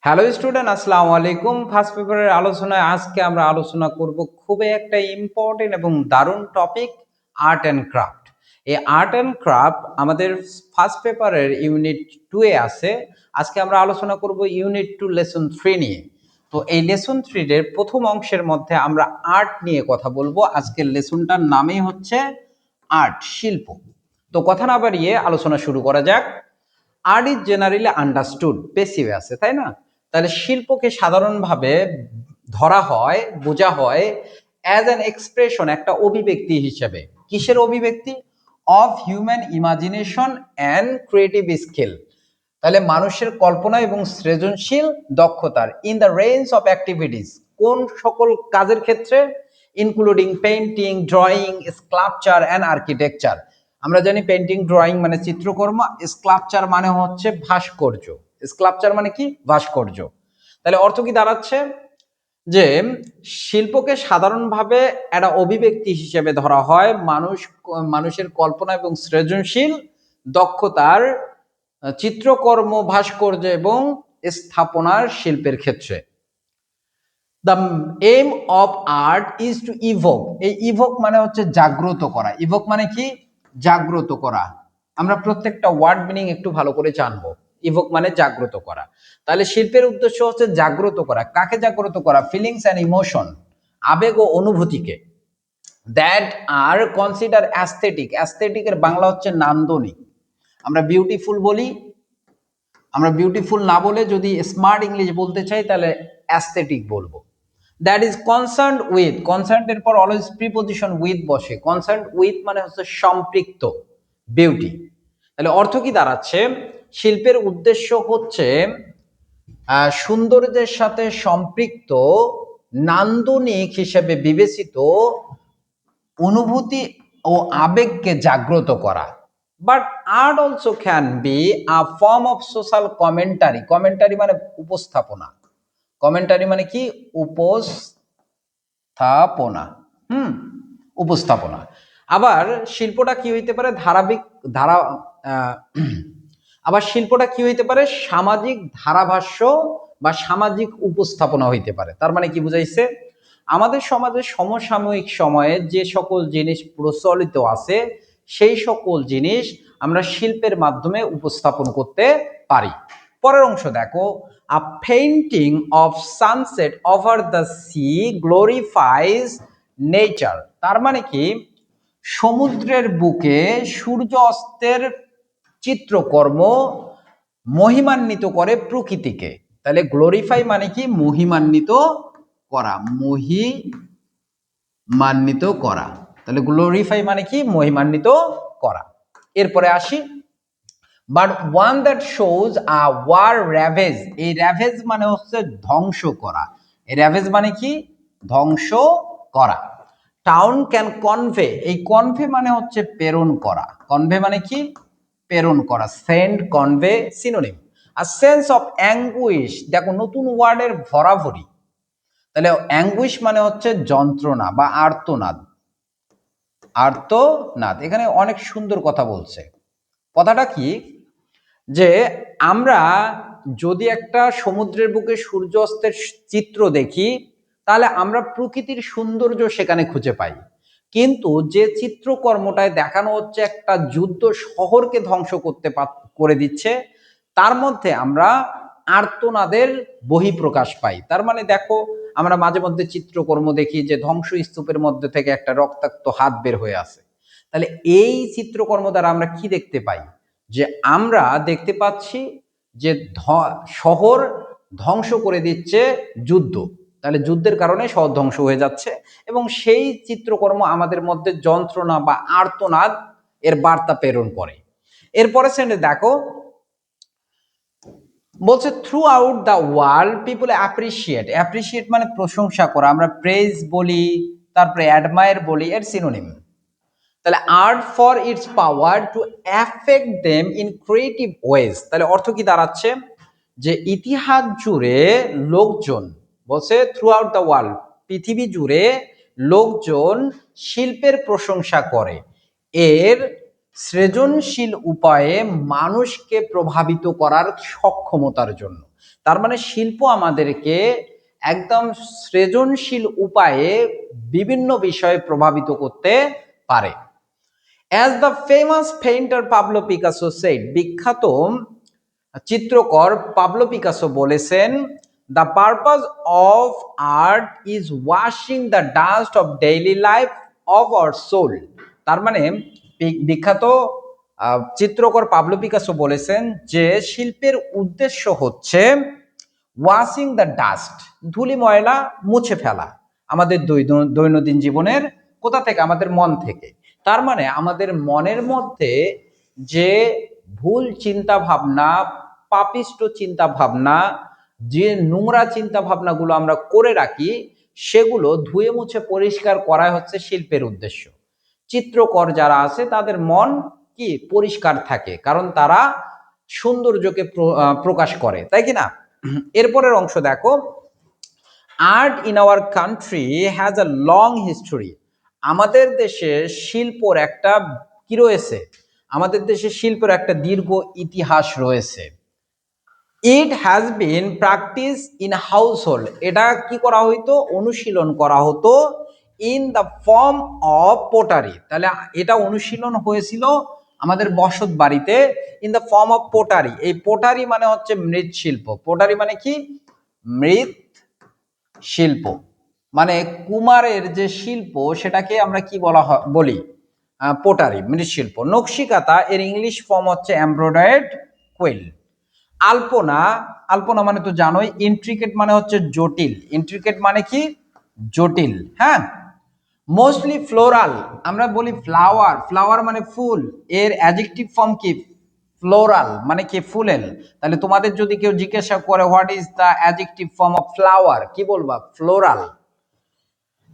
Hello student, আসসালামু আলাইকুম। First পেপারের আলোচনায় আজকে আমরা আলোচনা করব খুবই একটা ইম্পর্টেন্ট এবং দারুণ টপিক, আর্ট অ্যান্ড ক্রাফট। এই আর্ট অ্যান্ড ক্রাফট আমাদের ফার্স্ট পেপারের ইউনিট 2 এ আছে। আজকে আমরা আলোচনা করব ইউনিট 2 লেসন 3 নিয়ে। তো এই লেসন 3 এর প্রথম অংশের মধ্যে আমরা আর্ট নিয়ে কথা বলবো। আজকের লেসনটার নামই হচ্ছে আর্ট, শিল্প। তো কথা না বাড়িয়ে আলোচনা শুরু করা যাক। আর্ট ইজ জেনারেলি আন্ডারস্টুড, পেসিভে আছে, তাই না? তাহলে শিল্পকে সাধারণভাবে ধরা হয়, বোঝা হয় অ্যাজ অ্যান এক্সপ্রেশন, একটা অভিব্যক্তি হিসেবে। কিসের অভিব্যক্তি? Of human imagination and creative skill. তাহলে মানুষের কল্পনা এবং সৃজনশীল দক্ষতার in the range of activities, কোন সকল কাজের ক্ষেত্রে? Including painting, drawing, sculpture and architecture. আমরা জানি পেইন্টিং, ড্রয়িং মানে চিত্রকর্ম, স্কাল্পচার মানে হচ্ছে ভাস্কর্য। স্কাল্পচার মানে কি? ভাস্কর্য। তাহলে অর্থ কি দাঁড়াচ্ছে? যে শিল্পকে সাধারণভাবে একটা অভিব্যক্তি হিসেবে ধরা হয় মানুষের কল্পনা এবং সৃজনশীল দক্ষতার চিত্রকর্ম, ভাস্কর্য এবং স্থাপনার শিল্পের ক্ষেত্রে। The aim of art is to evoke. এই ইভোক মানে হচ্ছে জাগ্রত করা। ইভোক মানে কি? জাগ্রত করা। আমরা প্রত্যেকটা ওয়ার্ড মিনিং একটু ভালো করে জানবো। ইভোক মানে জাগ্রত করা। তাহলে শিল্পের উদ্দেশ্য হচ্ছে জাগ্রত করা। কাকে জাগ্রত করা? ফিলিংস অ্যান্ড ইমোশন, আবেগ ও অনুভূতিকে। That are consider aesthetic. অ্যাস্থেটিকের বাংলা হচ্ছে নান্দনিক। আমরা বিউটিফুল বলি, আমরা বিউটিফুল না বলে যদি স্মার্ট ইংলিশ বলতে চাই তাহলে অ্যাস্থেটিক বলবো। That is concerned with, concerned এর পর অলওয়েজ প্রিপজিশন উইথ বসে। কনসার্নড উইথ মানে হচ্ছে সম্পৃক্ত, বিউটি। তাহলে অর্থ কি দাঁড়াচ্ছে? শিল্পের উদ্দেশ্য হচ্ছে সৌন্দর্যের সাথে সম্পৃক্ত, নান্দনিক হিসেবে বিবেচিত অনুভূতি ও আবেগকে জাগ্রত করা। But art also can be a form of social commentary. Commentary মানে উপস্থাপনা। কমেন্টারি মানে কি? উপস্থাপনা। উপস্থাপনা। আবার শিল্পটা কি হইতে পারে? আবার শিল্পটা কি হইতে পারে? সামাজিক ধারাভাষ্য বা সামাজিক উপস্থাপনা হইতে পারে। তার মানে কি বুঝাইছে? আমাদের সমাজে সমসাময়িক সময়ে যে সকল জিনিস প্রচলিত আছে সেই সকল জিনিস আমরা শিল্পের মাধ্যমে উপস্থাপন করতে পারি। পরের অংশ দেখো, a painting of sunset over the sea glorifies nature. তার মানে কি? সমুদ্রের বুকে সূর্য অস্তের চিত্রকর্ম মহিমান্বিত করে প্রকৃতিকে। তাহলে গ্লোরিফাই মানে কি? মহিমান্বিত করা, মহিমান্বিত করা। তাহলে গ্লোরিফাই মানে কি? মহিমান্বিত করা। এরপরে আসি, but one that shows a war ravage. এই র্যাভেজ মানে হচ্ছে ধ্বংস করা। এই র্যাভেজ মানে কি? ধ্বংস করা। Town can convey. এই কনভে মানে হচ্ছে প্রেরণ করা। কনভে মানে কি? প্রেরণ করা। Send, convey synonym. আর সেন্স অফ অ্যাঙ্গুইশ, দেখো নতুন ওয়ার্ডের ভরাভরি। তাহলে অ্যাঙ্গুইশ মানে হচ্ছে যন্ত্রণা বা আর্তনাদ। আর্তনাদ, এখানে অনেক সুন্দর কথা বলছে। কথাটা কি? যে আমরা যদি একটা সমুদ্রের বুকে সূর্যাস্তের চিত্র দেখি তাহলে আমরা প্রকৃতির সৌন্দর্য সেখানে খুঁজে পাই। কিন্তু যে চিত্রকর্মটায় দেখানো হচ্ছে একটা যুদ্ধ শহরকে ধ্বংস করে দিচ্ছে, তার মধ্যে আমরা আর্তনাদের বহিঃপ্রকাশ পাই। তার মানে দেখো, আমরা মাঝে মধ্যে চিত্রকর্ম দেখি যে ধ্বংসস্তূপের মধ্যে থেকে একটা রক্তাক্ত হাত বের হয়ে আসে। তাহলে এই চিত্রকর্ম দ্বারা আমরা কি দেখতে পাই? যে আমরা দেখতে পাচ্ছি যে শহর ধ্বংস করে দিচ্ছে যুদ্ধ। তাহলে যুদ্ধের কারণে শহর ধ্বংস হয়ে যাচ্ছে এবং সেই চিত্রকর্ম আমাদের মধ্যে যন্ত্রণা বা আর্তনাদ এর বার্তা প্রেরণ করে। এরপরে সেন্টে দেখো, বলছে through out the world people appreciate. Appreciate মানে প্রশংসা করা। আমরা প্রেজ বলি, তারপরে অ্যাডমায়ার বলি, এর সিনোনিম। তাহলে art for its power to affect them in creative ways. তাহলে অর্থ কি দাঁড়াচ্ছে? যে ইতিহাস জুড়ে লোকজন, বলছে থ্রু আউট দ্য ওয়ার্ল্ড, পৃথিবী জুড়ে লোকজন শিল্পের প্রশংসা করে এর সৃজনশীল উপায়ে মানুষকে প্রভাবিত করার সক্ষমতার জন্য। তার মানে শিল্প আমাদেরকে একদম সৃজনশীল উপায়ে বিভিন্ন বিষয়ে প্রভাবিত করতে পারে। As the famous painter Pablo Picasso said, বিখ্যাত চিত্রকর পাবলো পিকাসো বলেছেন, the purpose of art is washing the dust of daily life of our soul. তার মানে বিখ্যাত চিত্রকর পাবলো পিকাসো বলেছেন যে শিল্পের উদ্দেশ্য হচ্ছে ওয়াশিং দ্য ডাস্ট, ধুলি ময়লা মুছে ফেলা আমাদের দৈনন্দিন জীবনের কোথা থেকে, আমাদের মন থেকে। তার মানে আমাদের মনের মধ্যে যে ভুল চিন্তা ভাবনা, পাপিষ্ট চিন্তা ভাবনা, যে নোংরা চিন্তা ভাবনাগুলো আমরা করে রাখি, সেগুলো ধুয়ে মুছে পরিষ্কার করা হচ্ছে শিল্পের উদ্দেশ্য। চিত্রকর যারা আছে তাদের মন কি পরিষ্কার থাকে, কারণ তারা সৌন্দর্যকে প্রকাশ করে, তাই কি না? এরপরের অংশ দেখো, art in our country has a long history. আমাদের দেশে শিল্পর একটা কি রয়েছে, আমাদের দেশে শিল্পের একটা দীর্ঘ ইতিহাস রয়েছে। It has been practice in house hold, এটা কি করা হইতো, অনুশীলন করা হতো ইন দ্য ফর্ম অফ পোটারি, তাহলে এটা অনুশীলন হয়েছিল আমাদের বসত বাড়িতে ইন দ্য ফর্ম অফ পোটারি। এই পোটারি মানে হচ্ছে মৃৎশিল্প। পোটারি মানে কি, মৃৎ শিল্প, মানে কুমারের যে শিল্প সেটাকে আমরা কি বলি, পোটারি, মৃৎশিল্প। নকশিকাতা এর ইংলিশ ফর্ম হচ্ছে এমব্রয়ডার্ড কুইল। আলপনা, আলপনা মানে তো জানোই, ইন্ট্রিকেট মানে হচ্ছে জটিল, ইন্ট্রিকেট মানে কি জটিল, হ্যাঁ। মোস্টলি ফ্লোরাল, আমরা বলি ফ্লাওয়ার, ফ্লাওয়ার মানে ফুল, এর অ্যাডজেক্টিভ ফর্ম কি ফ্লোরাল, মানে কি ফুলেল। তাহলে তোমাদের যদি কেউ জিজ্ঞাসা করে what is the adjective form of flower, কি বলবা, floral.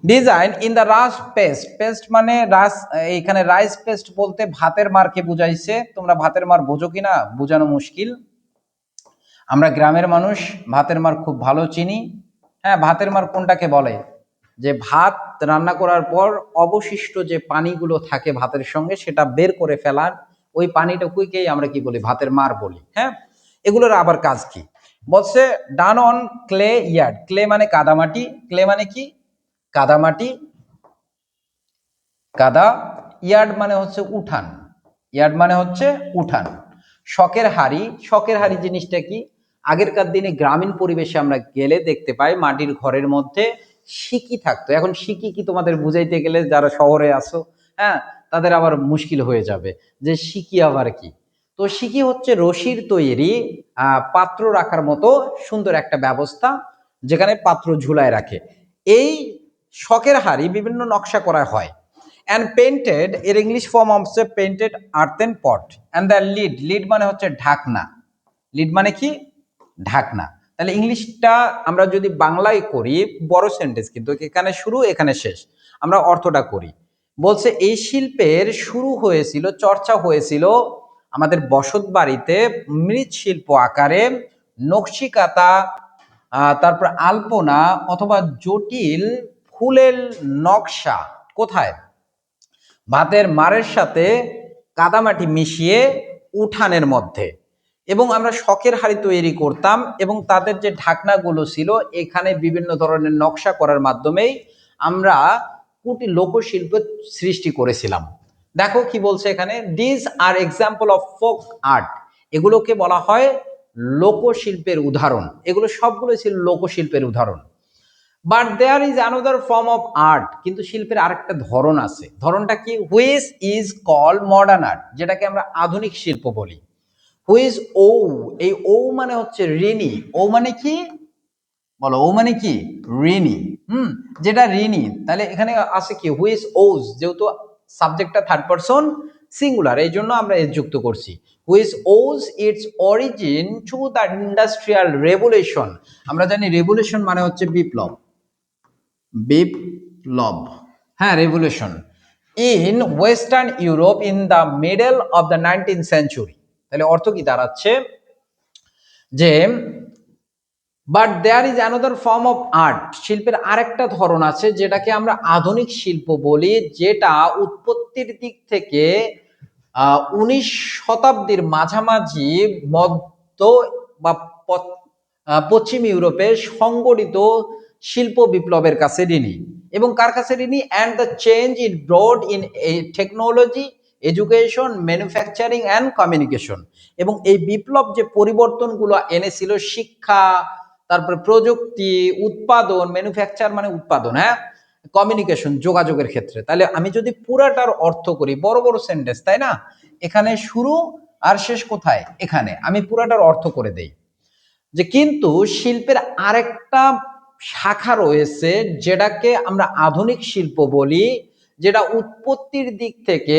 Design in the rice paste, paste মানে রাস, এখানে রাইস পেস্ট বলতে ভাতের মারকে বুঝাইছে। তোমরা ভাতের মার বোঝো কিনা বোঝানো মুশকিল, আমরা গ্রামের মানুষ ভাতের মার খুব ভালো চিনি। হ্যাঁ, ভাতের মার কোনটাকে বলে, যে ভাত রান্না করার পর অবশিষ্ট যে পানিগুলো থাকে ভাতের সঙ্গে সেটা বের করে ফেলার ওই পানিটুকুকেই আমরা কি বলি, ভাতের মার বলি। হ্যাঁ, এগুলোর আবার কাজ কি বলছে, ডান অন ক্লে ইয়ার্ড, ক্লে মানে কাদামাটি, ক্লে মানে কি কাদামাটি, কাদা, ইয়ার্ড মানে হচ্ছে উঠান, ইয়ার্ড মানে হচ্ছে উঠান। শখের হাড়ি, শখের হাড়ি জিনিসটা কি, আগেরকার দিনে গ্রামীণ পরিবেশে আমরা গেলে দেখতে পাই মাটির ঘরের মধ্যে সিকি থাকতো। এখন সিকি কি তোমাদের বুঝাইতে গেলে যারা শহরে আসো, হ্যাঁ, তাদের আবার মুশকিল হয়ে যাবে যে সিকি আবার কি। তো সিকি হচ্ছে রশির তৈরি পাত্র রাখার মতো সুন্দর একটা ব্যবস্থা, যেখানে পাত্র ঝুলায় রাখে। এই শখের হাড়ি বিভিন্ন নকশা করা হয়। and painted, এর ইংলিশ ফর্ম হচ্ছে painted earthen pot, and the lid, lead মানে হচ্ছে ঢাকনা, লিড মানে কি ঢাকনা। তাহলে ইংলিশটা আমরা যদি বাংলায় করি, বড় সেন্টেন্স কিন্তু এখানে শুরু এখানে শেষ, আমরা অর্থটা করি। বলছে এই শিল্পের শুরু হয়েছিল, চর্চা হয়েছিল আমাদের বসত বাড়িতে মৃৎশিল্প আকারে, নকশিকাতা, তারপর আলপনা অথবা জটিল ফুলের নকশা কোথায়, ভাতের মারের সাথে কাদামাটি মিশিয়ে উঠানের মধ্যে। এবং আমরা শখের হাড়ি তৈরি করতাম এবং তাদের যে ঢাকনাগুলো ছিল এখানে বিভিন্ন ধরনের নকশা করার মাধ্যমেই আমরা কুটির লোকশিল্প সৃষ্টি করেছিলাম। দেখো কি বলছে এখানে, this are example of folk art, এগুলোকে বলা হয় লোকশিল্পের উদাহরণ, এগুলো সবগুলো ছিল লোকশিল্পের উদাহরণ। But there is another form of art, কিন্তু শিল্পের আরেকটা ধরন আছে, ধরনটা কি, which is call modern art, যেটাকে আমরা আধুনিক শিল্প বলি। হুইজ ও, এই ও মানে হচ্ছে ঋণী, ও মানে কি বলো, ও মানে কি ঋণী, যেটা ঋণী। তাহলে এখানে আছে কি হুইজ ওজ, যেহেতু সাবজেক্টটা থার্ড পারসন সিঙ্গুলার, এই জন্য আমরা এস যুক্ত করছি। Which owes its origin to the industrial revolution, আমরা জানি রেভলিউশন মানে হচ্ছে বিপ্লব, বিপ্লব, হ্যাঁ revolution, in western Europe in the middle of the 19th century. তাহলে অর্থ কি দাঁড়াচ্ছে যে but there is another form of art, শিল্পের আরেকটা ধরন আছে যেটাকে আমরা আধুনিক শিল্প বলি, যেটা উৎপত্তির দিক থেকে 19 শতাব্দীর মাঝামাঝি মধ্য বা পশ্চিম ইউরোপে সংগঠিত শিল্প বিপ্লবের কাছে ঋণী। এবং কার কাছে ঋণী? And the change it brought in technology, education, manufacturing and communication. এবং এই বিপ্লব যে পরিবর্তনগুলো এনেছিল শিক্ষা, তারপরে প্রযুক্তি, উৎপাদন, ম্যানুফ্যাকচার মানে উৎপাদন, হ্যাঁ, কমিউনিকেশন যোগাযোগের ক্ষেত্রে। তাহলে আমি যদি পুরাটার অর্থ করি, বড় বড় সেন্টেন্স তাই না, এখানে শুরু আর শেষ কোথায়, এখানে আমি পুরাটার অর্থ করে দেই যে কিন্তু শিল্পের আরেকটা শাখা রয়েছে যেটাকে আমরা আধুনিক শিল্প বলি, যেটা উৎপত্তির দিক থেকে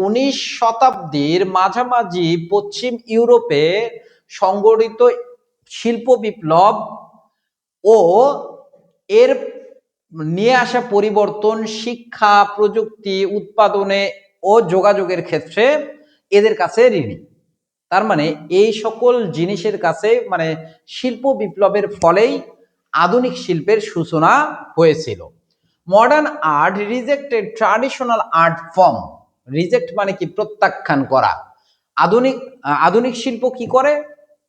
19 শতাব্দীর মাঝামাঝি পশ্চিম ইউরোপে সংগঠিত শিল্প বিপ্লব ও এর নিয়ে আসা পরিবর্তন শিক্ষা, প্রযুক্তি, উৎপাদনে ও যোগাযোগের ক্ষেত্রে এদের কাছে ঋণী। তার মানে এই সকল জিনিসের কাছে মানে শিল্প বিপ্লবের ফলেই আধুনিক শিল্পের সূচনা হয়েছিল। Modern art rejected traditional art form. Reject মানে কি? প্রত্যাখ্যান করা। আধুনিক শিল্প কি করে?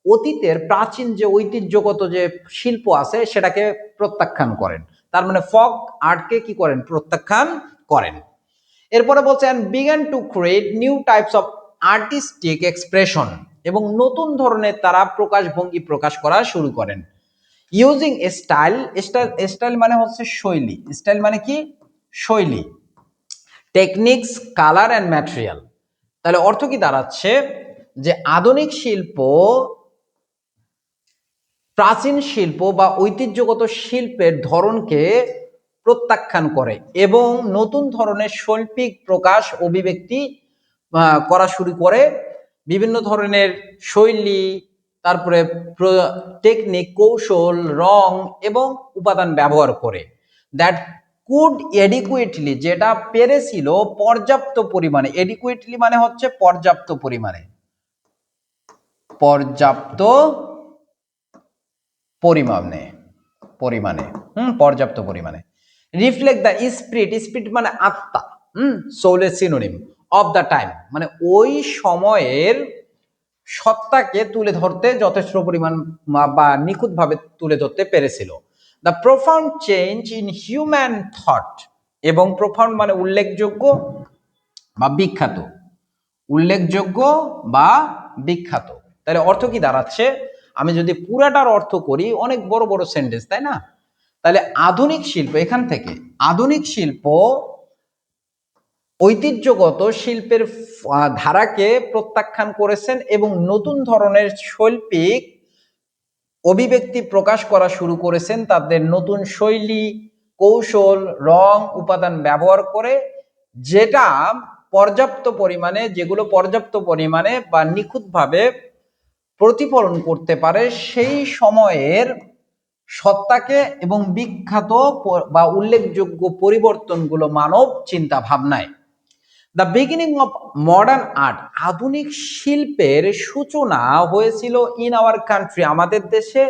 অতীতের প্রাচীন যে ঐতিহ্যগত যে শিল্প আছে সেটাকে প্রত্যাখ্যান করেন। তার মানে ফক আর্টকে কি করেন? প্রত্যাখ্যান করেন। এরপরে বলছেন began to create new types of artistic expression, এবং নতুন ধরনের তারা প্রকাশভঙ্গি প্রকাশ করা শুরু করেন। ইউজিং স্টাইল, স্টাইল মানে হচ্ছে শৈলী, স্টাইল মানে কি? শৈলী, টেকনিক্স, কালার অ্যান্ড ম্যাটেরিয়াল। তাহলে অর্থ কি দাঁড়াচ্ছে? যে আধুনিক শিল্প প্রাচীন শিল্প বা ঐতিহ্যগত শিল্পের ধরনকে প্রত্যাখ্যান করে এবং নতুন ধরনের শৈল্পিক প্রকাশ অভিব্যক্তি করা শুরু করে। বিভিন্ন ধরনের শৈলী, তারপরে টেকনিক, কৌশল, রং এবং উপাদান ব্যবহার করে। দ্যাট কুড এডিকুয়েটলি, যেটা পেরেছিল পর্যাপ্ত পরিমাণে, এডিকুয়েটলি মানে হচ্ছে পর্যাপ্ত পরিমাণে, পর্যাপ্ত পরিমাণে, পর্যাপ্ত পরিমাণে। রিফ্লেক্ট দ্য স্পিরিট, স্পিরিট মানে আত্মা, সোলের সিনোনিম, অফ দ্য টাইম মানে ওই সময়ের সত্তাকে তুলে ধরতে যথেষ্ট পরিমাণ বা নিখুঁতভাবে তুলে ধরতে পেরেছিল। The profound change in human thought, এবং প্রোফাউন্ড মানে উল্লেখযোগ্য বা বিখ্যাত, উল্লেখযোগ্য বা বিখ্যাত। তাহলে অর্থ কি দাঁড়াচ্ছে? আমি যদি পুরাটার অর্থ করি, অনেক বড় বড় সেন্টেন্স তাই না? তাহলে আধুনিক শিল্প, এখান থেকে আধুনিক শিল্প ঐতিহ্যগত শিল্পের ধারাকে প্রত্যাখ্যান করেছেন এবং নতুন ধরনের শৈল্পিক অভিব্যক্তি প্রকাশ করা শুরু করেছেন তাদের নতুন শৈলী, কৌশল, রং, উপাদান ব্যবহার করে, যেটা যেগুলো পর্যাপ্ত পরিমাণে বা নিখুঁতভাবে প্রতিফলন করতে পারে সেই সময়ের সত্তাকে এবং বিখ্যাত বা উল্লেখযোগ্য পরিবর্তনগুলো মানব চিন্তা ভাবনায়। The beginning of modern art, আধুনিক শিল্পের সূচনা হয়েছিল ইন আওয়ার কান্ট্রি, আমাদের দেশে,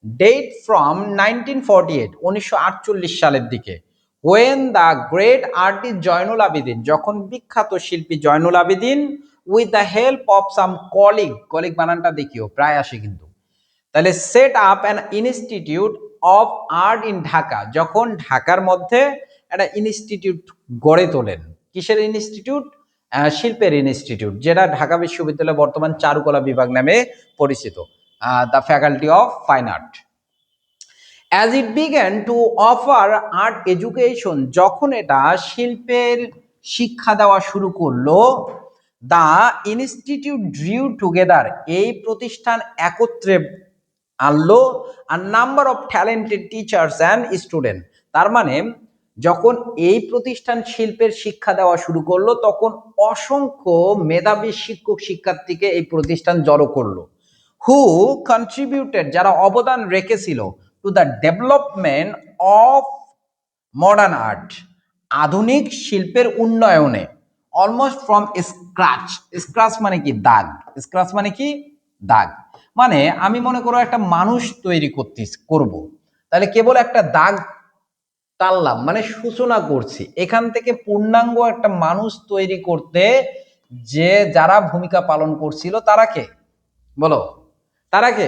ডেট ফ্রম 1948, 1948 সালের দিকে। When the great artist Zainul Abedin, যখন বিখ্যাত শিল্পী Zainul Abedin, with the help of some colleague বানানটা দেখিও, প্রায় আসে কিন্তু। তাহলে set up an institute of art in Dhaka, যখন ঢাকার মধ্যে একটা ইনস্টিটিউট গড়ে তোলেন। কিসের ইনস্টিটিউট? শিল্পের ইনস্টিটিউট, যেটা ঢাকা বিশ্ববিদ্যালয় বর্তমান চারুকলা বিভাগ নামে পরিচিত, the faculty of fine art. As it began to offer art education, যখন এটা শিল্পের শিক্ষা দেওয়া শুরু করলো, দ্য ইনস্টিটিউট ড্রিউ টুগেদার, এই প্রতিষ্ঠান একত্রে আনলো আর number of talented teachers and student. তার মানে যখন এই প্রতিষ্ঠান শিল্পের শিক্ষা দেওয়া শুরু করলো তখন অসংখ্য মেধাবী শিক্ষক শিক্ষার্থীকে এই প্রতিষ্ঠান জড়ো করলো। হু কন্ট্রিবিউটেড, যারা অবদান রেখেছিল, to the development of modern art, আধুনিক শিল্পের উন্নয়নে। অলমোস্ট ফ্রম স্ক্র্যাচ, স্ক্র্যাচ মানে কি? দাগ। স্ক্র্যাচ মানে কি? দাগ। মানে আমি মনে করো একটা মানুষ তৈরি করব, তাহলে কেবল একটা দাগ টানলাম মানে সূচনা করছি, এখান থেকে পূর্ণাঙ্গ একটা মানুষ তৈরি করতে যে যারা ভূমিকা পালন করছিল তারা কে? বলো, তারা কে?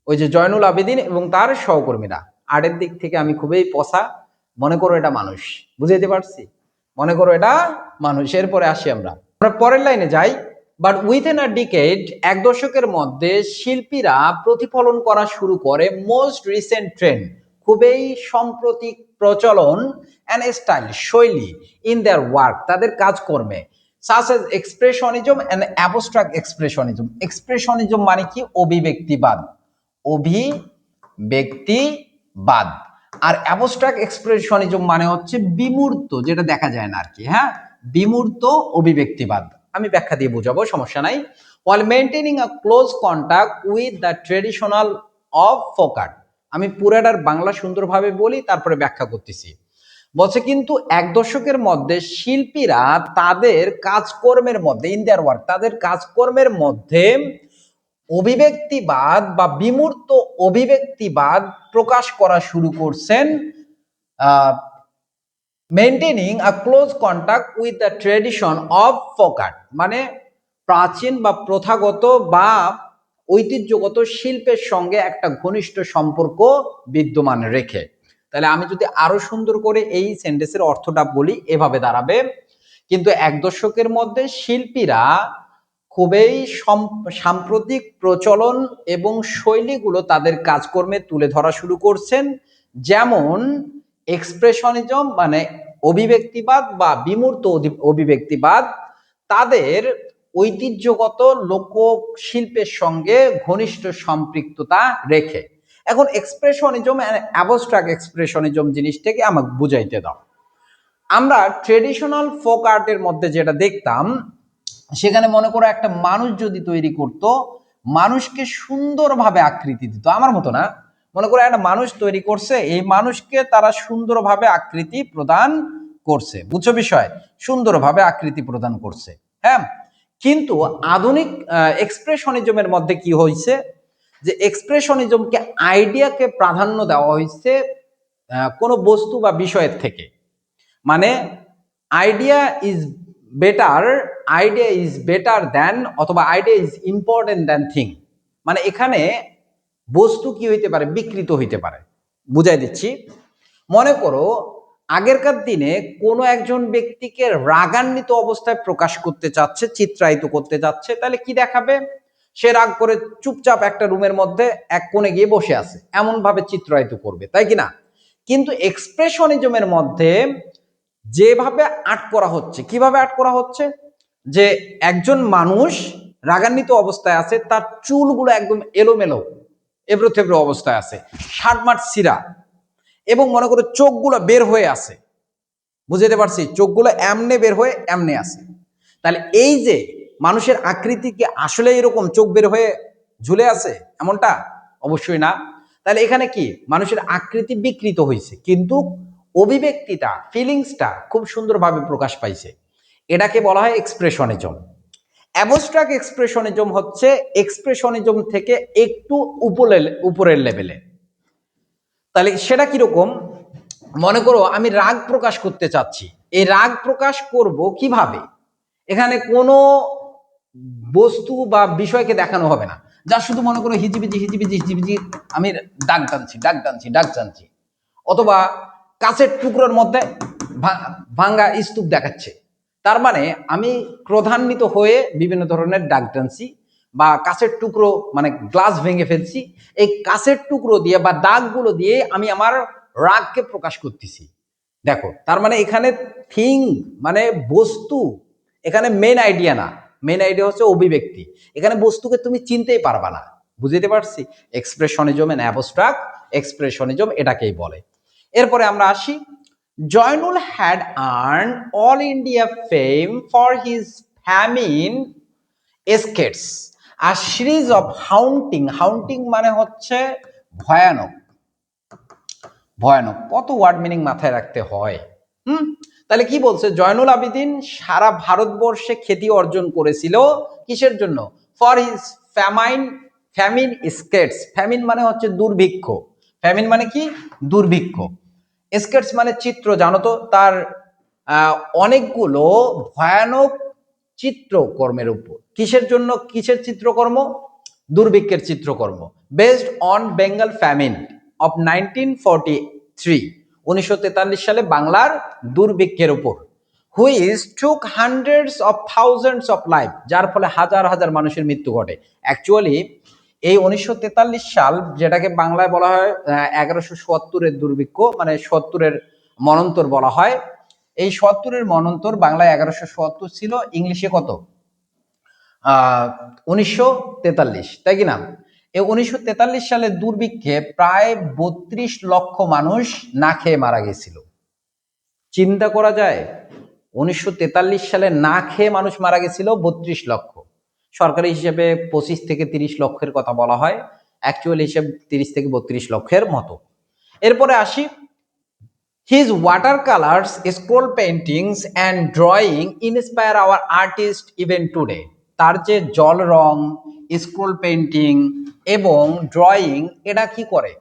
ওই যে জয়নুল আবেদিন এবং তার সহকর্মীরা। আর্টের দিক থেকে আমি খুবই পসা, মনে করো এটা মানুষ, বুঝাইতে পারছি? মনে করো এটা মানুষ। এরপরে আসি আমরা পরের লাইনে যাই। বাট উইথিন আ ডিকেড, এক দশকের মধ্যে শিল্পীরা প্রতিফলন করা শুরু করে মোস্ট রিসেন্ট ট্রেন্ড, খুবই সাম্প্রতিক প্রচলন অ্যান্ড স্টাইল, শৈলী ইন দেয়ার ওয়ার্ক, তাদের কাজকর্মে, such as expressionism and abstract expressionism. expressionism মানে কি? অভিব্যক্তিবাদ, অভিব্যক্তিবাদ। আর অ্যাবস্ট্রাক্ট এক্সপ্রেশনিজম মানে হচ্ছে বিমূর্ত, যেটা দেখা যায় না আর কি, হ্যাঁ, বিমূর্ত অভিব্যক্তিবাদ। আমি ব্যাখ্যা দিয়ে বুঝাবো, সমস্যা নাই। while maintaining a close contact with the traditional of folk art, আমি পুরাটার বাংলা সুন্দরভাবে বলি, তারপরে ব্যাখ্যা করতেছি। বলছে কিন্তু এক দশকের মধ্যে শিল্পীরা তাদের কাজকর্মের মধ্যে, ইন দেয়ার ওয়ার্ক, তাদের কাজকর্মের মধ্যে অভিব্যক্তিবাদ বা বিমূর্ত অভিব্যক্তিবাদ প্রকাশ করা শুরু করছেন, maintaining a close contact with the tradition of folk art, মানে প্রাচীন বা প্রথাগত বা ঐতিহ্যগত শিল্পের সঙ্গে একটা ঘনিষ্ঠ সম্পর্ক বিদ্যমান রেখে। তাহলে আমি যদি আরো সুন্দর করে এই সেন্টেন্সের অর্থটা বলি, এভাবে দাঁড়াবে, কিন্তু এক দশকের মধ্যে শিল্পীরা খুবই সাম্প্রতিক প্রচলন এবং শৈলীগুলো তাদের কাজকর্মে তুলে ধরা শুরু করছেন, যেমন এক্সপ্রেশনিজম মানে অভিব্যক্তিবাদ বা বিমূর্ত অভিব্যক্তিবাদ, তাদের ঐতিহ্যগত লোকশিল্পের সঙ্গে ঘনিষ্ঠ সম্পৃক্ততা রেখে। এখন এক্সপ্রেশনিজম এন্ড অ্যাবস্ট্রাক্ট এক্সপ্রেশনিজম জিনিসটাকে আমাকে বুঝাইতে দাও। আমরা ট্রেডিশনাল ফোক আর্টের মধ্যে যেটা দেখতাম, সেখানে মনে করো একটা মানুষ যদি তৈরি করত, মানুষকে সুন্দরভাবে আকৃতি দিত, আমার মতো না, মনে করো একটা মানুষ তৈরি করছে, এই মানুষকে তারা সুন্দরভাবে আকৃতি প্রদান করছে, বুঝছো বিষয়, সুন্দরভাবে আকৃতি প্রদান করছে, হ্যাঁ। কিন্তু আধুনিক এক্সপ্রেশনিজমের মধ্যে কি হয়েছে, যে এক্সপ্রেশনিজমকে আইডিয়াকে প্রাধান্য দেওয়া হয়েছে কোনো বস্তু বা বিষয়ের থেকে, মানে আইডিয়া ইজ বেটার দ্যান, অথবা idea is important than thing, মানে এখানে বস্তু কি হইতে পারে, বিকৃত হইতে পারে। বুঝাই দিচ্ছি, মনে করো আগেরকার দিনে কোনো একজন ব্যক্তিকে রাগান্বিত অবস্থায় প্রকাশ করতে চাচ্ছে, চিত্রায়িত করতে চাচ্ছে, তাহলে কি দেখাবে, সে রাগ করে চুপচাপ একটা রুমের মধ্যে এক কোণে গিয়ে বসে আছে, এমন ভাবে চিত্রায়িত করবে, তাই কি না? কিন্তু এক্সপ্রেশনিজমের মধ্যে যেভাবে আর্ট করা হচ্ছে, কিভাবে আর্ট করা হচ্ছে, যে একজন মানুষ রাগান্বিত অবস্থায় আছে, তার চুলগুলো একদম এলোমেলো এবড়ো থেবড়ো অবস্থায় আছে, শার্টমার্ট সিরা, এবং মনে করো চোখগুলো বের হয়ে আছে, বুঝতে পারছি, চোখগুলো এমনে বের হয়ে এমনে আছে। তাহলে এই যে মানুষের আকৃতি কি আসলে এরকম চোখ বের হয়ে ঝুলে আছে এমনটা? অবশ্যই না। তাহলে এখানে কি মানুষের আকৃতি বিকৃত হয়েছে, কিন্তু অভিব্যক্তিটা, ফিলিংসটা খুব সুন্দরভাবে প্রকাশ পাইছে, এটাকে বলা হয় এক্সপ্রেশনিজম। অ্যাবস্ট্রাক্ট এক্সপ্রেশনিজম হচ্ছে এক্সপ্রেশনিজম থেকে একটু উপরের লেভেলে। তাহলে সেটা কিরকম, মনে করো আমি রাগ প্রকাশ করতে চাচ্ছি, এই রাগ প্রকাশ করব কিভাবে, এখানে কোনো বস্তু বা বিষয়কে দেখানো হবে না, যা শুধু মনে করো হিজিবিজি হিজিবিজি হিজিবিজি আমি ডাক টানছি ডাক টানছি ডাক টানছি, অথবা কাছের টুকরোর মধ্যে ভাঙ্গা স্তূপ দেখাচ্ছে, তার মানে আমি ক্রোধান্বিত হয়ে বিভিন্ন ধরনের ডাক টানছি, বা কাছের টুকরো মানে গ্লাস ভেঙে ফেলছি, এই কাছের টুকরো দিয়ে বা দাগগুলো দিয়ে আমি আমার রাগকে প্রকাশ করতেছি। দেখো, তার মানে এখানে থিং মানে বস্তু, এখানে মেন আইডিয়া না, মেন আইডিয়া হচ্ছে অভিব্যক্তি, এখানে বস্তুকে তুমি চিনতেই পারবা না, বুঝতে পারছি? এক্সপ্রেশনিজম এন্ড অ্যাবস্ট্রাক্ট এক্সপ্রেশনিজম এটাকেই বলে। এরপরে আমরা আসি, Zainul had earn all India fame for his famine sketches, a series of haunting, haunting মানে হচ্ছে ভয়ানক, ভয়ানক, কত ওয়ার্ড মিনিং মাথায় রাখতে হয়। তাহলে কি বলছে, জয়নুল আবেদিন সারা ভারতবর্ষে খ্যাতি অর্জন করেছিল কিসের জন্য, for his famine skates, famine মানে হচ্ছে দুর্ভিক্ষ, ফ্যামিন মানে কি, দুর্ভিক্ষ, স্কেটস মানে চিত্র, জানো তো, তার অনেকগুলো ভয়ানক চিত্রকর্মের উপর, কিসের জন্য, কিসের চিত্রকর্ম, দুর্ভিক্ষের চিত্রকর্ম based on Bengal famine of 1943, 1943 সালে বাংলার দুর্ভিক্ষের উপর, which took hundreds of thousands of life, যার ফলে হাজার হাজার মানুষের মৃত্যু ঘটে। অ্যাকচুয়ালি এই 1943 সাল, যেটাকে বাংলায় বলা হয় 1177-এর দুর্ভিক্ষ, মানে 70-এর মনন্তর বলা হয়। এই 70-এর মনন্তর বাংলায় 1177 ছিল, ইংলিশে কত 1943, তাই কি না? এই 1943 সালের দুর্ভিক্ষে প্রায় 32 লক্ষ মানুষ না খেয়ে মারা গেছিল। চিন্তা করা যায়, 1943 সালে না খেয়ে মানুষ মারা গেছিল 32 লক্ষ। সরকারি হিসেবে 25 থেকে 30 লক্ষের কথা বলা হয়, অ্যাকচুয়াল হিসেব 30 থেকে 32 লক্ষের মতো। এরপরে আসি, his water colours, scroll paintings and drawing inspire our artist even today. তার যে জল রং, স্ক্রোল পেইন্টিং এবং ড্রয়িং, এটা কি করে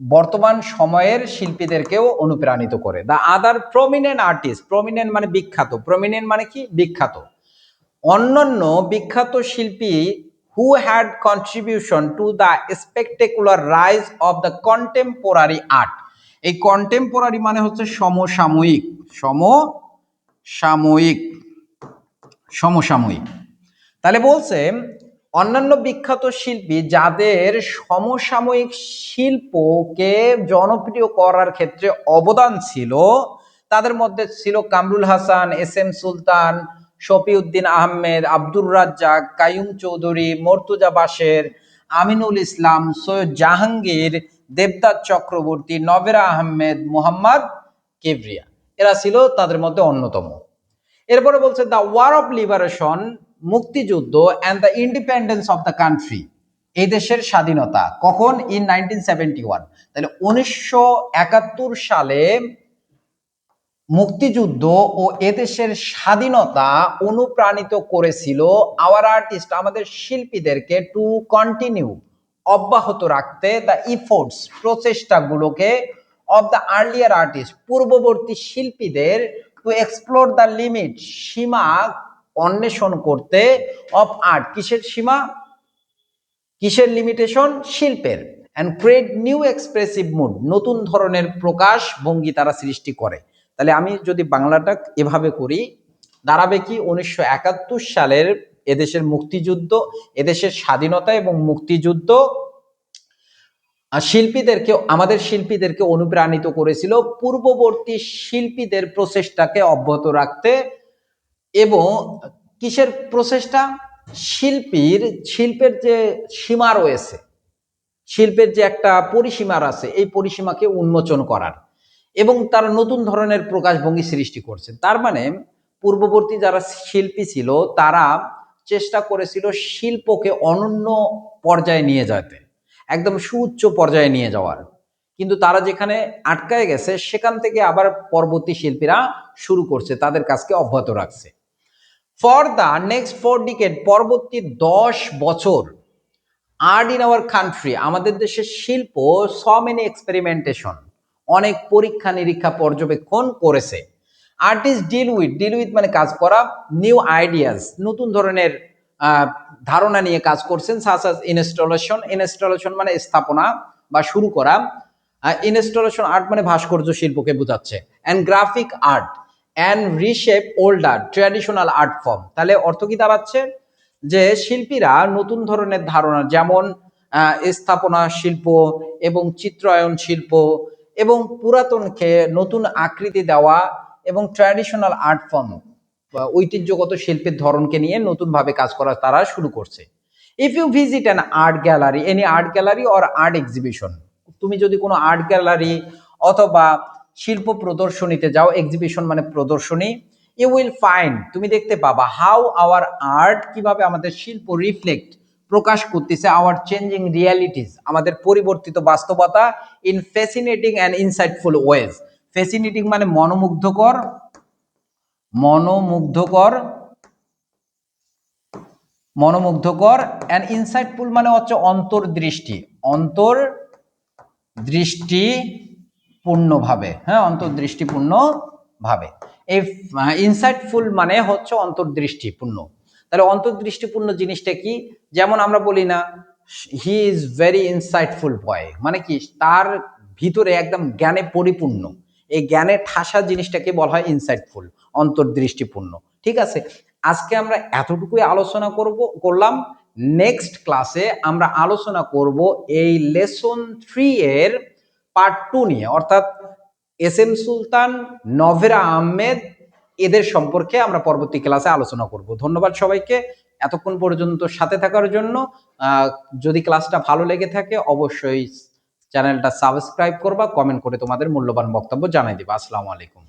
বর্তমান সময়ের শিল্পীদেরকেও অনুপ্রাণিত করে। The other prominent artist, prominent মানে বিখ্যাত, প্রমিনেন্ট মানে কি বিখ্যাত, অন্যান্য বিখ্যাত শিল্পী who had contribution to the spectacular rise of the contemporary art. এই কন্টেম্পোরারি মানে হচ্ছে সমসাময়িক, সমসাময়িক, সমসাময়িক। তাহলে বলছে অন্যান্য বিখ্যাত শিল্পী যাদের সমসাময়িক শিল্পকে জনপ্রিয় করার ক্ষেত্রে অবদান ছিল, তাদের মধ্যে ছিল কামরুল হাসান, এস এম সুলতান, শফিউদ্দিন আহমেদ, আব্দুর রাজ্জাক, কাইয়ুম চৌধুরী, মর্তুজা বাশের, আমিনুল ইসলাম, সৈয়দ জাহাঙ্গীর, দেবদাস চক্রবর্তী, নবেরা আহমেদ, মোহাম্মদ কিবরিয়া। এরা ছিল তাদের মধ্যে অন্যতম। এরপরে বলছে দ্য ওয়ার অফ লিবারেশন, মুক্তিযুদ্ধ, and the independence of the country, এই দেশের স্বাধীনতা কখন, ইন 1971। তাহলে 1971 সালে মুক্তিযুদ্ধ ও এদেশের স্বাধীনতা অনুপ্রাণিত করেছিল আওয়ার আর্টিস্ট, আমাদের শিল্পীদেরকে, টু কন্টিনিউ, অব্যাহত রাখতে, দ্য ইফোর্টস, প্রচেষ্টাগুলোকে, অফ দ্য আর্লিয়ার আর্টিস্ট, পূর্ববর্তী শিল্পীদের, টু এক্সপ্লোর দ্য লিমিট, সীমা অন্বেষণ করতে, অফ আর্ট, কিসের সীমা, কিসের লিমিটেশন, শিল্পের, and create new expressive mood, নতুন ধরনের প্রকাশ ভঙ্গি তারা সৃষ্টি করে। তাহলে আমি যদি বাংলাটা এভাবে করি, দাঁড়াবে কি 1971 সালের এদেশের মুক্তিযুদ্ধ, এদেশের স্বাধীনতা এবং মুক্তিযুদ্ধ শিল্পীদেরকে, আমাদের শিল্পীদেরকে অনুপ্রাণিত করেছিল পূর্ববর্তী শিল্পীদের প্রচেষ্টাকে অব্যাহত রাখতে। এবং কিসের প্রচেষ্টা, শিল্পের যে সীমা রয়েছে, শিল্পের যে একটা পরিসীমার আছে, এই পরিসীমাকে উন্মোচন করার, এবং তারা নতুন ধরনের প্রকাশভঙ্গি সৃষ্টি করছে। তার মানে পূর্ববর্তী যারা শিল্পী ছিল তারা চেষ্টা করেছিল শিল্পকে অনন্য পর্যায়ে নিয়ে যেতে, একদম সুউচ্চ পর্যায়ে নিয়ে যাওয়ার, কিন্তু তারা যেখানে আটকায় গেছে সেখান থেকে আবার পরবর্তী শিল্পীরা শুরু করছে, তাদের কাজকে অব্যাহত রাখছে। ফর দ্য নেক্সট 4 ডিকেড, পরবর্তী 10 বছর, আর্ট ইন আওয়ার কান্ট্রি, আমাদের দেশের শিল্প, স মেনি এক্সপেরিমেন্টেশন, অনেক পরীক্ষা নিরীক্ষা পর্যবেক্ষণ করেছে। আর্টিস্ট ডিল উইথ মানে কাজ করা, নিউ আইডিয়াস, নতুন ধরনের ধারণা নিয়ে কাজ করছেন, সাচ আস ইনস্টলেশন মানে স্থাপনা বা শুরু করা, ইনস্টলেশন আর্ট মানে ভাস্কর্য শিল্পকে বোঝাচ্ছে, and graphic art and reshape old art traditional art form. তাহলে অর্থ কি দাঁড়াচ্ছে, যে শিল্পীরা নতুন ধরনের ধারণা, যেমন স্থাপনা শিল্প এবং চিত্রায়ন শিল্প এবং পুরাতনকে নতুন আকৃতি দেওয়া এবং ট্র্যাডিশনাল আর্ট ফর্ম, ঐতিহ্যগত শিল্পের ধরনকে নিয়ে নতুনভাবে কাজ করা তারা শুরু করছে। If you visit an art gallery, any art gallery or art exhibition, তুমি যদি কোনো আর্ট গ্যালারি অথবা শিল্প প্রদর্শনীতে যাও, এক্সিবিশন মানে প্রদর্শনী, ইউ উইল ফাইন্ড, তুমি দেখতে পাবা, হাউ আওয়ার আর্ট, কিভাবে আমাদের শিল্প রিফ্লেক্ট, প্রকাশ করতেছে, আওয়ার চেঞ্জিং রিয়ালিটিস, আমাদের পরিবর্তিত বাস্তবতা, in fascinating and insightful ways. Fascinating মানে মনোমুগ্ধকর, অ্যান্ড ইনসাইটফুল মানে হচ্ছে অন্তর্দৃষ্টিপূর্ণভাবে, হ্যাঁ, অন্তর্দৃষ্টিপূর্ণভাবে। এই ইনসাইটফুল মানে হচ্ছে অন্তর্দৃষ্টিপূর্ণ। তাহলে অন্তর্দৃষ্টিপূর্ণ জিনিসটা কি? যেমন আমরা বলি না, হি ইজ ভেরি ইনসাইটফুল বয়, মানে কি তার ভিতরে একদম জ্ঞানে পরিপূর্ণ, এই জ্ঞানে ঠাসা জিনিসটাকে বলা হয় ইনসাইটফুল, অন্তর্দৃষ্টিপূর্ণ। ঠিক আছে, আজকে আমরা এতটুকুই আলোচনা করলাম। নেক্সট ক্লাসে আমরা আলোচনা করব এই লেসন 3 এর পার্ট 2 নিয়ে, অর্থাৎ এস এম সুলতান, নভেরা আহমেদ, এদের সম্পর্কে আমরা পরবর্তী ক্লাসে আলোচনা করব। ধন্যবাদ সবাইকে এতক্ষণ পর্যন্ত সাথে থাকার জন্য। যদি ক্লাসটা ভালো লেগে থাকে অবশ্যই চ্যানেলটা সাবস্ক্রাইব করবা, কমেন্ট করে তোমাদের মূল্যবান বক্তব্য জানাই দিবা। আসসালামু আলাইকুম।